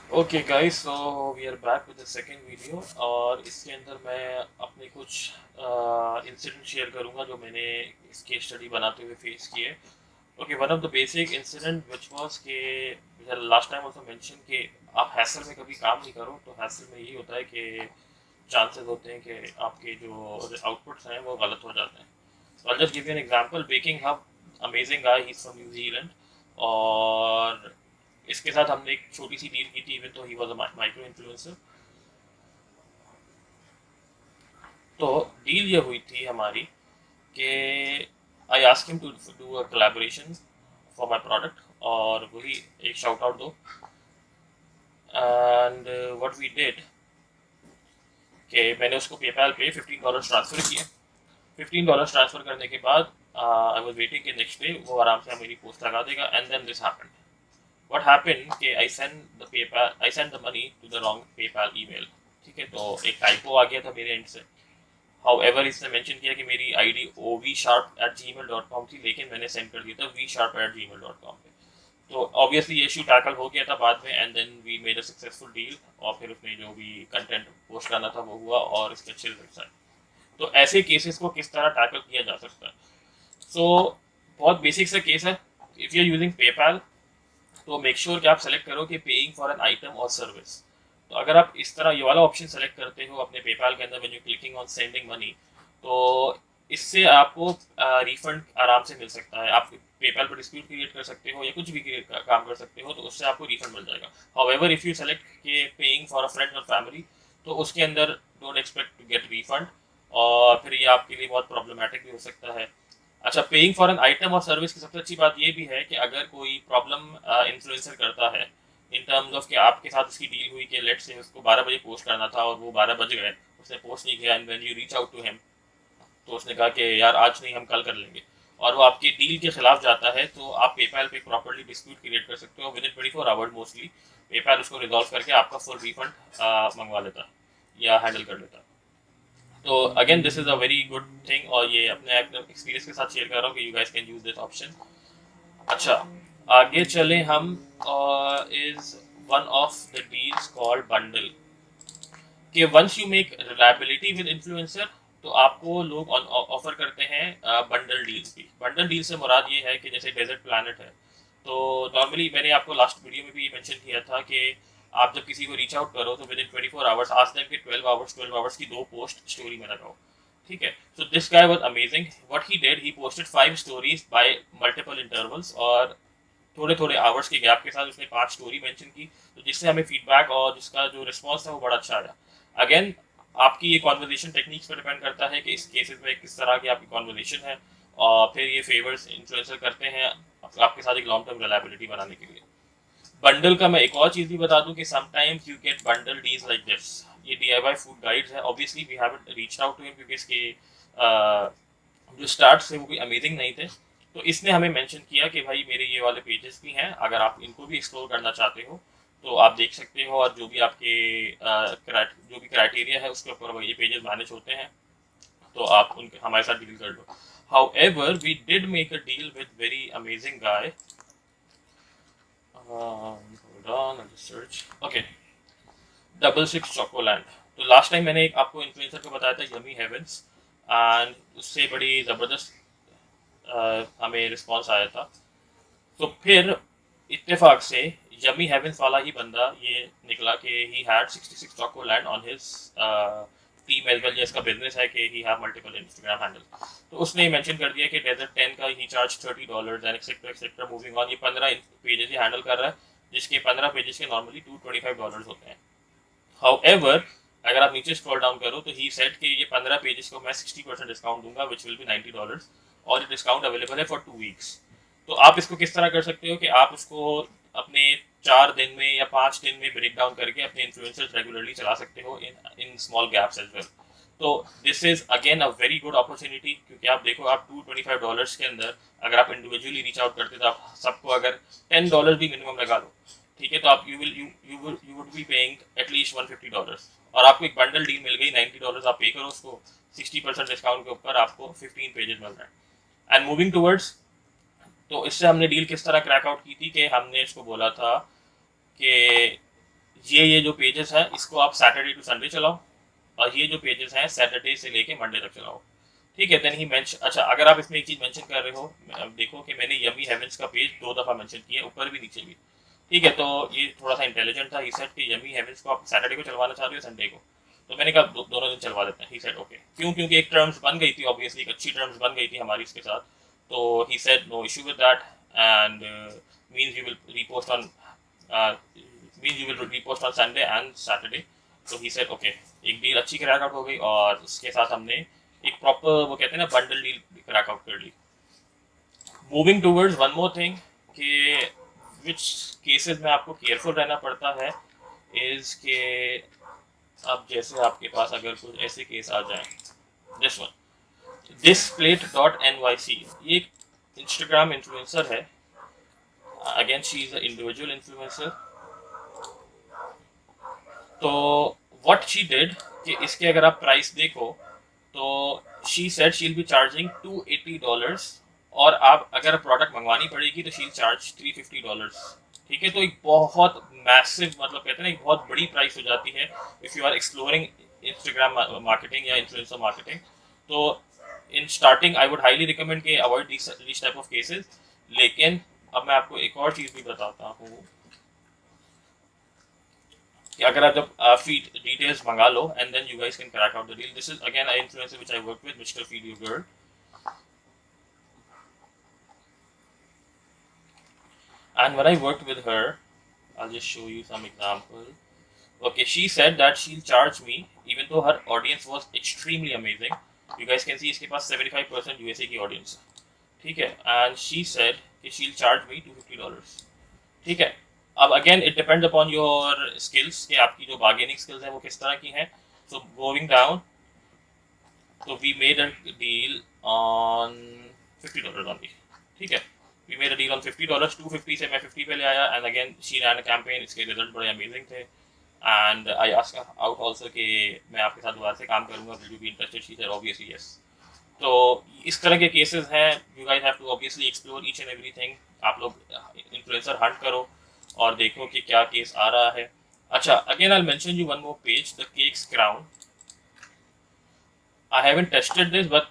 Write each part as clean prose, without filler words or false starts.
Okay guys, so we are back with the second video. और इसके अंदर मैं अपने कुछ इंसिडेंट शेयर करूंगा जो मैंने इस केस स्टडी बनाते हुए फेस किए। Okay, one of the basic incident which was के लास्ट टाइम ऑल्सो मेंशन कि आप हैसल में कभी काम नहीं करो, तो हैसल में यही होता है कि चांसेस होते हैं कि आपके जो आउटपुट्स हैं वो गलत हो जाते हैं। So I'll just give you an example. Baking Hub, amazing guy, he's from New Zealand। और इसके साथ हमने एक छोटी सी डील की थी, even though he was a micro influencer. तो डील ये हुई थी हमारी कि I ask him to do a collaboration for my product, और वही एक शाउट आउट दो। एंड व्हाट वी डिड कि मैंने उसको पेपैल पे $15 ट्रांसफर किए। $15 ट्रांसफर करने के बाद आई वाज वेटिंग कि नेक्स्ट डे वो आराम से मेरी पोस्ट लगा देगा। And then this happened. What happened कि I sent the money to the wrong PayPal email। ठीक है, तो एक टाइपो आ गया था मेरे एंड से। However, इसने मेंशन किया कि मेरी आईडी ovsharp@gmail.com थी, लेकिन मैंने सेंड कर दिया था vsharp@gmail.com पे। तो ऑब्वियसली ये इशू टैकल हो गया था बाद में, and then we made a successful deal. और फिर उसने जो भी कंटेंट पोस्ट करना था वो हुआ, और इसके अच्छे रिजल्ट्स आए। तो ऐसे केसेस को किस तरह टैकल किया जा सकता है? सो बहुत बेसिक सा केस है। If you are using PayPal, तो मेक श्योर कि आप सेलेक्ट करो कि पेइंग फॉर एन आइटम और सर्विस। तो अगर आप इस तरह ये वाला ऑप्शन सेलेक्ट करते हो अपने पेपाल के अंदर when you clicking on sending money, तो इससे आपको रिफंड आराम से मिल सकता है। आप पेपाल पर डिस्प्यूट क्रिएट कर सकते हो या कुछ भी काम कर सकते हो, तो उससे आपको रिफंड मिल जाएगा। हाउएवर इफ यू सेलेक्ट के पेइंग फॉर अ फ्रेंड और फैमिली, तो उसके अंदर don't expect to get refund, और फिर ये आपके लिए बहुत प्रॉब्लमेटिक भी हो सकता है। अच्छा, पेइंग फॉर एन आइटम और सर्विस की सबसे अच्छी बात ये भी है कि अगर कोई प्रॉब्लम इन्फ्लुएंसर करता है इन टर्म्स ऑफ कि आपके साथ उसकी डील हुई कि लेट्स से उसको 12 बजे पोस्ट करना था और वो 12 बज गए, उसने पोस्ट नहीं किया, and when you reach out to him, तो उसने कहा कि यार आज नहीं, हम कल कर लेंगे, और वो आपकी डील के खिलाफ जाता है, तो आप पेपैल पे प्रॉपर्ली डिस्प्यूट क्रिएट कर सकते हो। With in 24 hours mostly PayPal उसको रिजॉल्व करके आपका फुल रिफंड मंगवा लेता है या हैंडल कर लेता है। तो again this is a very good thing, और ये अपने एक्सपीरियंस के साथ शेयर कर रहा हूँ कि you guys can use this option. अच्छा, आगे चले हम। Is one of the deals called bundle, कि once you make reliability with influencer, तो आपको लोग ऑफर करते हैं बंडल डील्स भी। बंडल डील से मुराद ये है कि जैसे डेजर्ट प्लानट है, तो नॉर्मली मैंने आपको लास्ट वीडियो में भी मेंशन किया था कि आप जब किसी को रीच आउट करो तो विद इन 24 आवर्स आज देम कि 12 आवर्स की 2 पोस्ट स्टोरी में लगाओ। ठीक है, so this guy was amazing. What he did, he posted 5 stories bye multiple intervals, और थोड़े थोड़े आवर्स के गैप के साथ उसने 5 स्टोरी मेंशन की, तो जिससे हमें फीडबैक और जिसका जो रिस्पॉन्स था वो बड़ा अच्छा आया। अगेन, आपकी ये कॉन्वर्जेशन टेक्निक्स पर डिपेंड करता है कि इस केसेस में किस तरह की आपकी कॉन्वर्जेशन है, और फिर ये फेवर्स इन्फ्लुएंसर करते हैं आपके साथ एक लॉन्ग टर्म रिलायबिलिटी बनाने के लिए। बंडल का मैं एक और चीज़ भी बता दूं कि sometimes you get bundle deals like this. ये DIY फूड गाइड्स है, obviously we haven't reached out to him क्योंकि इसके जो स्टार्ट्स थे वो भी अमेजिंग नहीं थे। तो इसने हमें मेंशन किया कि भाई मेरे ये वाले पेजेस भी हैं, अगर आप इनको भी एक्सप्लोर करना चाहते हो तो आप देख सकते हो, और जो भी आपके जो भी क्राइटेरिया है उसके ऊपर ये पेजेस मैनेज होते हैं, तो आप उनके हमारे साथ डील कर लो। However, we did make a deal with very amazing guy। Hold on, I'll just search। Okay, double six chocoland. तो लास्ट टाइम मैंने एक आपको इन्फ्लुएंसर को बताया था, यमी हेवेंस, एंड उससे बड़ी ज़बरदस्त हमें रिस्पांस आया था। तो फिर इत्तेफाक से यमी हेवेंस वाला ही बंदा ये निकला कि he had 66 chocoland on his team as well. जिसका बिजनेस है कि he have multiple Instagram handle, तो उसने मेंशन कर दिया कि डेजर्ट 10 का ही charge $30 and etcetera etcetera moving on. ये 15 पेजेस ही हैंडल कर रहा है, जिसके 15 पेजेस के नॉर्मली $225 होते हैं। हाउएवर, अगर आप नीचे स्क्रॉल डाउन करो तो ही सेड कि ये 15 पेजेस को मैं 60% डिस्काउंट दूंगा, विच विल बी $90, और ये डिस्काउंट अवेलेबल है फॉर 2 वीक्स। तो आप इसको किस तरह कर सकते हो कि आप उसको अपने 4 दिन में या 5 दिन में ब्रेक डाउन करके अपने इन्फ्लुएंसर्स रेगुलरली चला सकते हो in in small gaps as well. तो this is again a very good opportunity, क्योंकि आप देखो, आप $225 के अंदर अगर आप इंडिविजुअली रीच आउट करते तो आप सबको अगर $10 भी मिनिमम लगा लो, ठीक है, तो आप you would be paying at least $150, और आपको एक बंडल डील मिल गई। $90 आप पे करो उसको, 60% डिस्काउंट के ऊपर आपको 15 पेजेस मिल रहे हैं। एंड मूविंग टूवर्ड्स, तो इससे हमने डील किस तरह क्रैक आउट की थी कि हमने इसको बोला था कि ये जो पेजेस हैं इसको आप सैटरडे टू संडे चलाओ, और ये जो पेजेस हैं सैटरडे से लेके मंडे तक चलाओ। ठीक है, देन ही मेंशन, अच्छा अगर आप इसमें एक चीज मेंशन कर रहे हो, अब देखो कि मैंने यमी हेवेंस का पेज 2 दफा मेंशन किया, ऊपर भी नीचे भी। ठीक है, तो ये थोड़ा सा इंटेलिजेंट था। ही सेड कि यमी हेवेंस को आप सैटरडे को चलवाना चाह रहे हो संडे को, तो मैंने कहा दोनों दिन चलवा देते हैं। ही सेड ओके। क्यों? क्योंकि एक टर्म्स बन गई थी, ऑब्वियसली एक अच्छी टर्म्स बन गई थी हमारी इसके साथ। तो he said no issue with that, and means you will repost on Sunday and Saturday. तो ही सेड ओके, एक डील अच्छी क्रैक आउट हो गई, और उसके साथ हमने एक प्रॉपर, वो कहते हैं ना, बंडल डील क्रैक आउट कर ली। Moving towards one more thing कि विच केसेस में आपको केयरफुल रहना पड़ता है इज के अब जैसे आपके पास अगर कुछ ऐसे केस आ जाए, दिस वन, displate.nyc, ये एक इंस्टाग्राम इन्फ्लुएंसर है। Again she is a individual influencer. तो व्हाट शी डिड कि इसके अगर आप प्राइस देखो तो she said she will be charging $280, और आप अगर प्रोडक्ट मंगवानी पड़ेगी तो शी विल चार्ज $350। ठीक है, तो एक बहुत मैसिव, मतलब कहते हैं ना, एक बहुत बड़ी प्राइस हो जाती है if you are exploring Instagram marketing या इन्फ्लुएंसर मार्केटिंग। तो in starting I would highly recommend के avoid this type of cases. लेकिन अब मैं आपको एक और चीज़ भी बताता हूँ कि अगर आप जब फीड डिटेल्स मंगा लो and then you guys can crack out the deal. This is again a influencer which I work with, mister feed you girl. And when I worked with her, I'll just show you some example. Okay, she said that she'll charge me, even though her audience was extremely amazing. You guys can see इसके पास 75% USA की audience है। ठीक है, and she said कि she'll charge me $250। ठीक है, अब again it depends upon your skills कि आपकी जो बार्गेनिंग स्किल्स हैं वो किस तरह की हैं। सो गोइंग डाउन, तो we made a deal on $50 only. ठीक है, we made a deal on $50, 250 से मैं 50 पे ले आया, and again she ran a campaign, इसके रिजल्ट बड़े अमेजिंग थे। And I asked out also कि मैं आपके साथ दोबारा से काम करूंगा, will you be interested? She said obviously yes. तो इस तरह के केसेस हैं, you guys have to obviously explore each and everything. आप लोग इन्फ्लुएंसर हंट करो और देखो कि क्या केस आ रहा है। अच्छा, again I mention you one more page, the cakes crown. I haven't tested this, but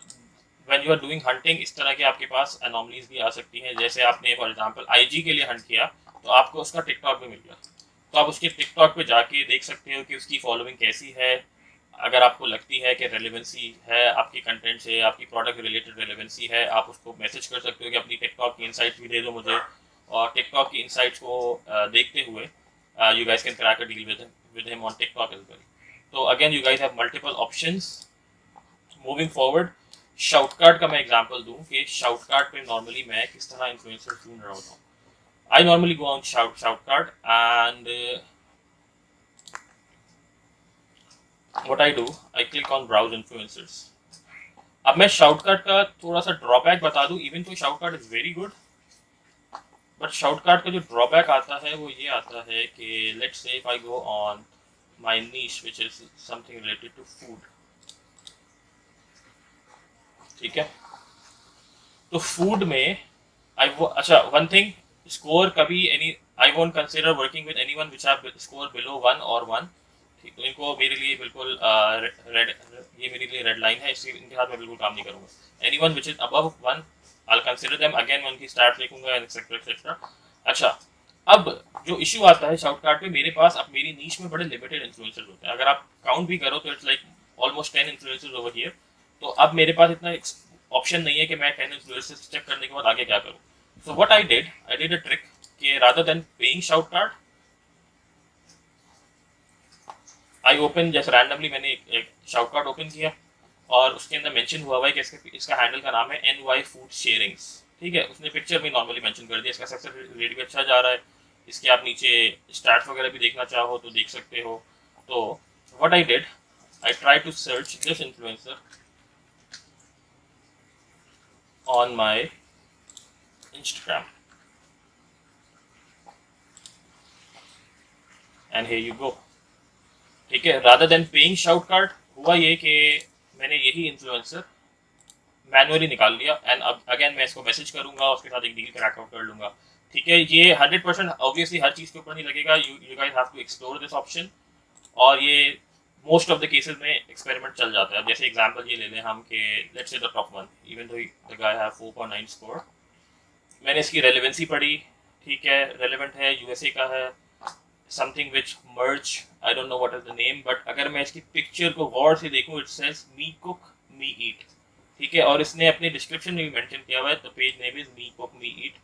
when you are doing hunting इस तरह के आपके पास अनोमलीज भी आ सकती हैं। जैसे आपने फॉर एग्जांपल आईजी के लिए हंट किया तो आपको उसका टिकटॉक भी मिल गया, तो आप उसके टिकटॉक पे जाके देख सकते हो कि उसकी फॉलोइंग कैसी है। अगर आपको लगती है कि रेलेवेंसी है आपकी कंटेंट से, आपकी प्रोडक्ट रिलेटेड रेलेवेंसी है, आप उसको मैसेज कर सकते हो कि अपनी टिकटॉक की इनसाइट्स भी दे दो मुझे, और टिकटॉक की इनसाइट्स को देखते हुए you guys can crack a deal with him on TikTok as well. तो again you guys have multiple options. Moving forward, shoutcart का मैं एग्जांपल दूं कि शाउटकार्ट पे नॉर्मली मैं किस तरह इन्फ्लुएंसर ढूंढ रहा होता हूँ। I normally go on Shoutcart, and what I do, I click on browse influencers. अब मैं Shoutcart का थोड़ा सा ड्रॉबैक बता दूं, इवन तो Shoutcart is very good, but Shoutcart का जो ड्रॉबैक आता है वो ये आता है कि let's say if I go on my niche which is something related to food. ठीक है, तो फूड में अच्छा वन थिंग, स्कोर कभी any, I won't consider working with anyone which have score below 1 और 1। ठीक, तो इनको मेरे लिए बिल्कुल रेड, ये मेरे लिए रेड लाइन है, इसके इनके साथ मैं बिल्कुल काम नहीं करूंगा। Anyone which is above 1 I will consider them, again मैं उनकी स्टैट्स देखूंगा एक्सेट्रा एक्सेट्रा। अच्छा, अब जो इशू आता है शाउटकार्ट पे, मेरे पास अब मेरी नीश में बड़े लिमिटेड इन्फ्लुएंसर्स होते हैं। अगर आप काउंट भी करो तो it's like almost 10 influencers over here. तो अब मेरे पास इतना ऑप्शन नहीं है कि मैं 10 इन्फ्लुएंसर्स चेक करने के बाद आगे क्या करूं। So what I did a trick कि rather than paying shoutcart, I open, जैसे रैंडमली मैंने एक शाउटकार्ट ओपन किया और उसके अंदर मेंशन हुआ है कि इसका हैंडल का नाम है NY फूड शेयरिंग्स। ठीक है, उसने पिक्चर में नॉर्मली मेंशन कर दिया, इसका सक्सेस रेट भी अच्छा जा रहा है। इसके आप नीचे स्टैट्स वगैरह भी देखना चाहो तो देख सकते हो। तो what I did, I try to search this influencer on my Instagram, and here you go। ठीक है, रादर देन पेइंग शाउटकार्ट, हुआ ये कि मैंने यही इन्फ्लुएंसर मैनुअली निकाल लिया, एंड अब अगेन मैं इसको मैसेज करूंगा, उसके साथ एक डील क्रैक आउट कर लूंगा। ठीक है, ये 100% ऑब्वियसली हर चीज़ के ऊपर नहीं लगेगा, you guys have to explore this option, और ये मोस्ट ऑफ द केसेस में एक्सपेरिमेंट चल जाता है। अब जैसे एग्जांपल ये ले लें हम कि लेट्स से the top one, even though the guy have 4.9 score, मैंने इसकी रेलेवेंसी पढ़ी, ठीक है, रेलेवेंट है, यूएसए का है, something which merge, I don't know what is the name, but अगर मैं इसकी पिक्चर को गौर से देखूं, it says me cook me ईट, ठीक है, और इसने अपने डिस्क्रिप्शन में भी मेंशन किया हुआ है, the page name is me cook me eat.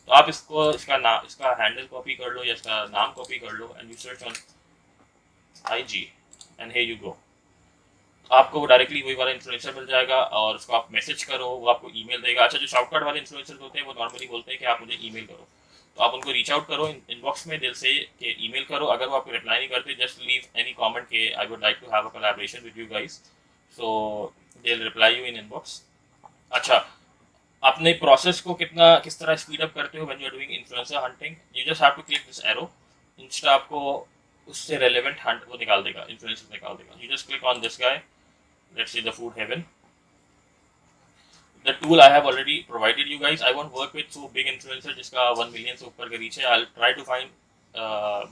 तो आप इसको इसका हैंडल कॉपी कर लो या इसका नाम कॉपी कर लो and you search on IG and here you go, आपको वो डायरेक्टली वही वाला इन्फ्लुएंसर मिल जाएगा और उसको आप मैसेज करो, वो आपको ईमेल देगा। अच्छा, जो शाउट आउट वाले इन्फ्लुएंसर्स होते हैं वो नॉर्मली बोलते हैं कि आप मुझे ईमेल करो, तो आप उनको रीच आउट करो इनबॉक्स में दिल से कि ईमेल करो। अगर वो आपको रिप्लाई नहीं करते, जस्ट लीव एनी कमेंट के I would like to have a collaboration with you guys, so they will reply you in inbox. अच्छा, अपने प्रोसेस को किस तरह स्पीड अप करते हो when you are doing influencer hunting, you just have to click this arrow, insta आपको उससे relevant Hunt वो निकाल देगा, इन्फ्लुएंसर निकाल देगा। You just click on this guy, let's say the food heaven. The tool I have already provided you guys. I won't work with so big influencer जिसका 1 million से ऊपर का reach है. I'll try to find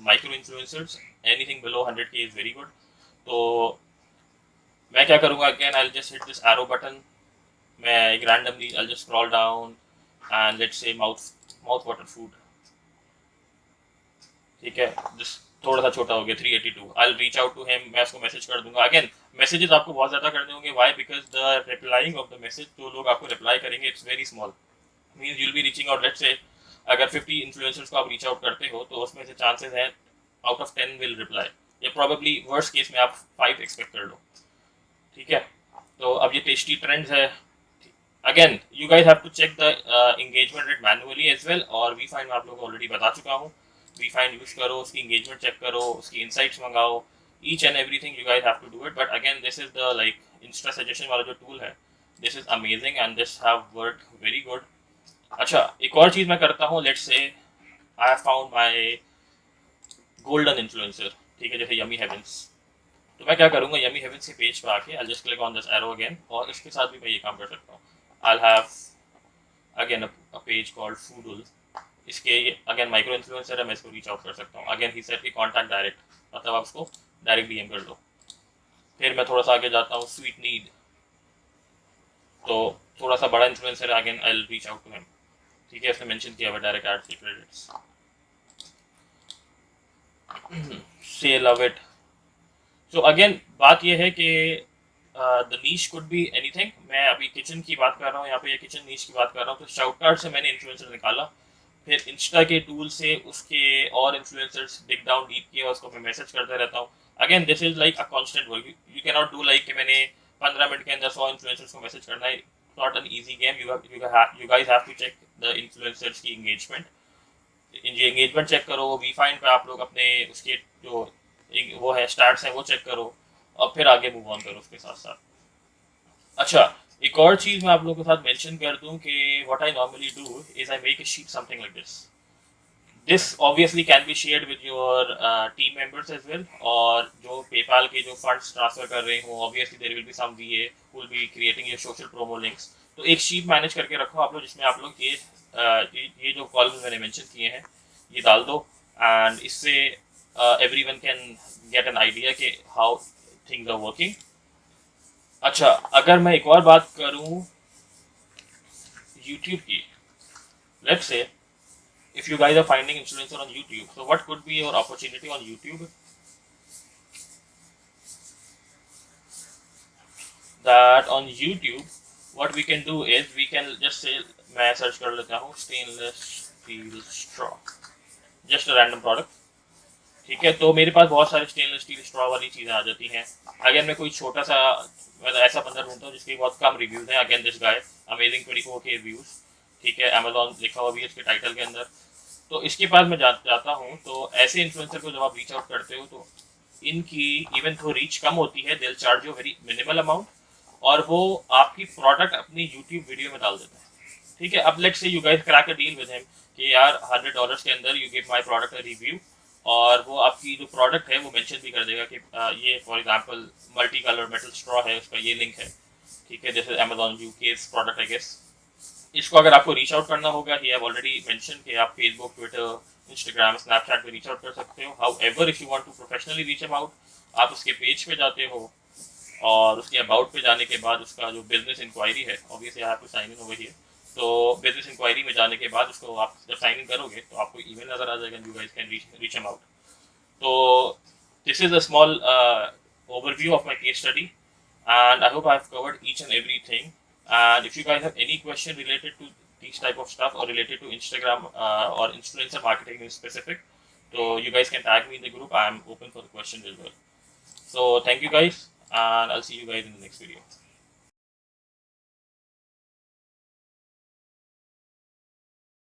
micro influencers. Anything below 100k is very good. तो मैं क्या करूँगा, again I'll just hit this arrow button. मैं एक randomly I'll just scroll down and let's say mouth water food. ठीक है, just थोड़ा सा छोटा हो गया 382। I'll reach out to him, मैं उसको मैसेज कर दूंगा। अगेन मैसेजेस आपको बहुत ज़्यादा करने होंगे, why, because the replying of the message, जो लोग आपको रिप्लाई करेंगे, it's very small, means you'll be reaching out, let's say अगर 50 इन्फ्लुएंसर्स को आप रीच आउट करते हो तो उसमें से चांसेस हैं आउट ऑफ 10 विल रिप्लाई, या प्रॉबेबली वर्स्ट केस में आप 5 एक्सपेक्ट कर लो, ठीक है। तो अब ये टेस्टी ट्रेंड्स है, again you guys have to check the engagement rate manually as well, और वी फाइंड मैं आप लोगों को ऑलरेडी बता चुका हूँ। वी फाइंड यूज करो, उसकी एंगेजमेंट चेक करो, उसकी insights मंगाओ, each and everything you guys have to do it, but again this is the like insta suggestion वाला जो tool है, this is amazing and this have worked very good। अच्छा, एक और चीज़ मैं करता हूँ, let's say I have found my golden influencer, ठीक है, जैसे यमी हेवंस, तो मैं क्या करूँगा, यमी हेवंस के पेज पे आके I'll just click on this arrow again, और इसके साथ भी मैं ये काम कर सकता हूँ। I'll have again a page called Foodle, इसके अगेन माइक्रो इन्फ्लुएंसर है, मैं इसको रीच आउट कर सकता हूँ। अगेन ही सेड कि कॉन्टैक्ट डायरेक्ट, मतलब आप उसको डायरेक्ट डीएम कर लो। फिर मैं थोड़ा सा आगे जाता हूँ, स्वीट नीड, तो थोड़ा सा बड़ा इन्फ्लुएंसर है, again I will reach out to him, ठीक है, इसने मेंशन किया हुआ डायरेक्ट ऐड से credits, say love it. So again बात ये है कि the niche could be anything, मैं अभी किचन की बात कर रहा हूँ यहाँ पे, या किचन नीश की बात कर रहा हूँ, तो शाउट आउट से मैंने इन्फ्लुएंसर निकाला, फिर इंस्टा के टूल से उसके और इन्फ्लुएंसर्स डिग डाउन डीप किया, उसको मैं मैसेज करता रहता हूँ। Again this is like a constant work, you can not do like कि मैंने 15 मिनट के अंदर 100 इन्फ्लुएंसर्स को मैसेज करना है, not an easy game. You guys have to check the influencers की एंगेजमेंट, एंगेजमेंट चेक करो, वी फाइंड पे आप लोग अपने उसके जो वो है स्टार्ट्स हैं वो चेक करो, और फिर आगे मूव ऑन करो उसके साथ साथ। अच्छा, एक और चीज़ मैं आप लोगों के साथ मेंशन कर दूं कि what I normally do is I make a sheet something like this. This obviously can be shared with your team members as well, और जो पेपाल के जो फंड्स ट्रांसफर कर रहे हो, obviously there will be some VA who will be creating your social promo links. तो एक sheet manage करके रखो आप लोग, जिसमें आप लोग ये जो कॉलम्स मैंने मेंशन किए हैं ये डाल दो, एंड इससे everyone can get an idea कि हाउ थिंग्स आर वर्किंग। अच्छा, अगर मैं एक और बात करूं YouTube की, let's say if you guys are finding influencer on YouTube, so what could be your opportunity on YouTube? That on YouTube what we can do is we can just say, मैं search कर लेता हूँ stainless steel straw, just a random product, ठीक है। तो मेरे पास बहुत सारे स्टेनलेस स्टील स्ट्रॉ वाली चीज़ें आ जाती हैं। अगर मैं कोई छोटा सा मतलब ऐसा बंदा ढूंढता हूँ जिसके बहुत कम रिव्यूज हैं, again this guy amazing 24K views, ठीक है, अमेजॉन लिखा हुआ भी इसके टाइटल के अंदर, तो इसके पास मैं जाता हूँ। तो ऐसे इन्फ्लुएंसर को जब आप रीच आउट करते हो तो इनकी इवन थो रीच कम होती है, दिल charge you very minimal amount, और वो आपकी प्रोडक्ट अपनी यूट्यूब वीडियो में डाल देते हैं, ठीक है। अब let's say you guys crack a deal with him कि यार $100 के अंदर you give my product a review, और वो आपकी जो प्रोडक्ट है वो मेंशन भी कर देगा कि ये for example multi colour metal straw है, उसका ये लिंक है, ठीक है, जैसे Amazon UK product I guess. इसको अगर आपको रीच आउट करना होगा, ही हैव ऑलरेडी मेंशन कि आप फेसबुक, ट्विटर, इंस्टाग्राम, स्नैपचैट पे रीच आउट कर सकते हो. However if you want to professionally reach him out, आप उसके पेज पे जाते हो और उसके अबाउट पे जाने के बाद उसका जो बिजनेस इंक्वायरी है, obviously I have to sign in over here. तो बिजनेस इंक्वायरी में जाने के बाद उसको आप जब साइन इन करोगे तो आपको ईमेल नजर आ जाएगा, you guys can reach him out. So this is a small overview of my case study, and I hope I've covered each and everything. And if you guys have any question related to these type of stuff or related to Instagram or influencer marketing in specific, so you guys can tag me in the group. I am open for the questions as well. So thank you guys, and I'll see you guys in the next video.